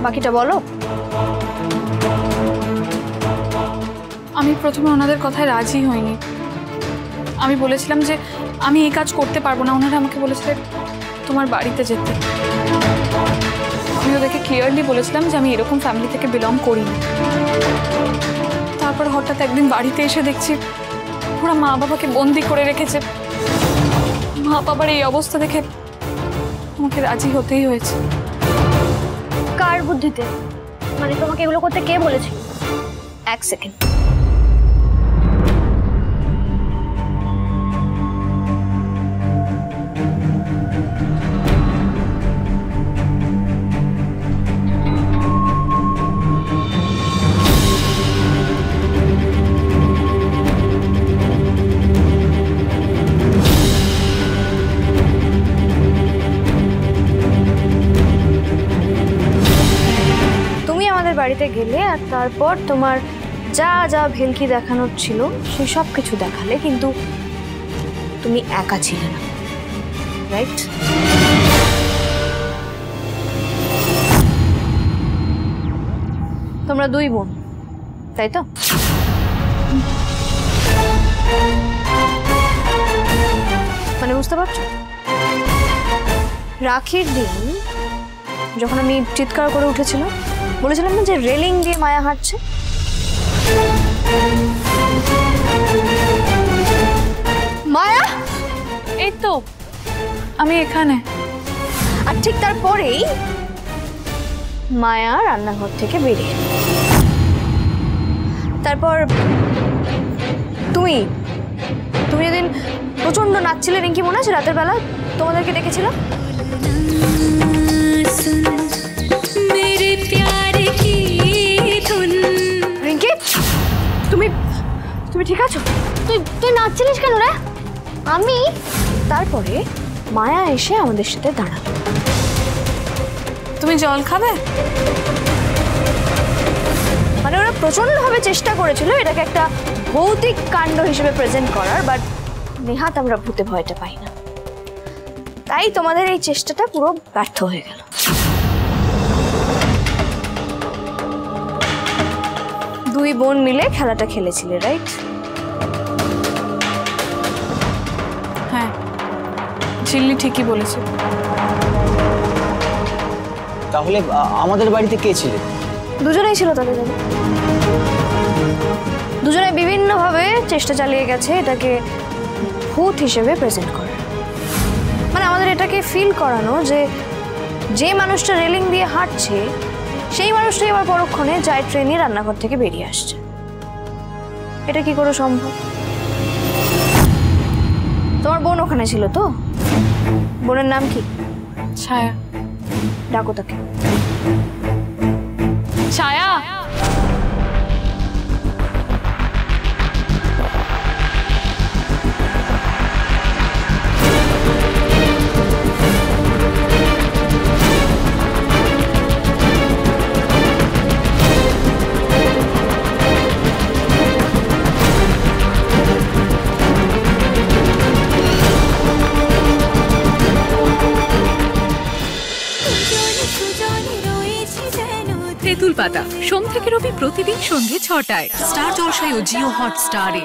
বাকিটা বলো। আমি প্রথমে ওনাদের কথায় রাজি হইনি। আমি বলেছিলাম যে আমি এই কাজ করতে পারবো না। ওনারা আমাকে বলেছিলেন তোমার বাড়িতে যেতে। আমি ওদেরকে ক্লিয়ারলি বলেছিলাম যে আমি এরকম ফ্যামিলি থেকে বিলং করি না। তারপর হঠাৎ একদিন বাড়িতে এসে দেখছি ওরা মা বাবাকে বন্দি করে রেখেছে। মা বাবার এই অবস্থা দেখে আমাকে রাজি হতেই হয়েছে। কার বুদ্ধিতে? মানে তোমাকে এগুলো করতে কে বলেছিল? এক সেকেন্ড। বাড়িতে গেলে আর তারপর তোমার যা যা ভেলকি দেখানোর ছিল সেই সব কিছু দেখালে, কিন্তু তুমি একা ছিলে না, রাইট? তোমরা দুই বোন, তাই তো? মানে বুঝতে পারছো? রাখির দিন যখন আমি চিৎকার করে উঠেছিলাম, বলেছিলাম না যে রেলিং দিয়ে মায়া হাঁটছে। মায়া, এই তো আমি এখানে। আর ঠিক তারপরেই মায়া রান্নাঘর থেকে বেরিয়ে। তারপর তুমি তুমি যেদিন প্রচন্ড নাচছিলে, রিঙ্কি মনে আছে? রাতের বেলা তোমাদেরকে ডেকেছিলাম। রিঙ্কি, তুমি ঠিক আছো? তুই নাচছিলিস কেন রে? আমি তারপরে মায়া এসে আমাদের সাথে দাঁড়ালো। তুমি জল খাবে? মানে ওরা প্রচন্ডভাবে চেষ্টা করেছিল এটাকে একটা ভৌতিক কাণ্ড হিসেবে প্রেজেন্ট করার, বাট নেহাত আমরা ভূতে ভয়টা পাই না, তাই তোমাদের এই চেষ্টাটা পুরো ব্যর্থ হয়ে গেল। দুই বোন মিলে খেলাটা খেলেছিলে, রাইট? হ্যাঁ, চিল্লি ঠিকই বলেছে। তাহলে আমাদের বাড়িতে কে ছিল? দুজনেই ছিল তাদের বাড়ি। দুজনে বিভিন্নভাবে চেষ্টা চালিয়ে গেছে এটাকে ভূত হিসেবে প্রেজেন্ট করার। মানে আমাদের এটাকে ফিল করানো যে যে মানুষটা রেলিং দিয়ে হাঁটছে সেই মানুষটাই আবার পরক্ষণে যায় ট্রেনে রান্নাঘর থেকে বেরিয়ে আসছে। এটা কি করে সম্ভব? তোমার বোন ওখানে ছিল তো? বোনের নাম কি? ছায়া। ডাকো তাকে। ছায়া, তেঁতুল পাতা সোম থেকে রবি প্রতিদিন সন্ধ্যে ৬টায় স্টার জলসায় ও জিও হটস্টারে।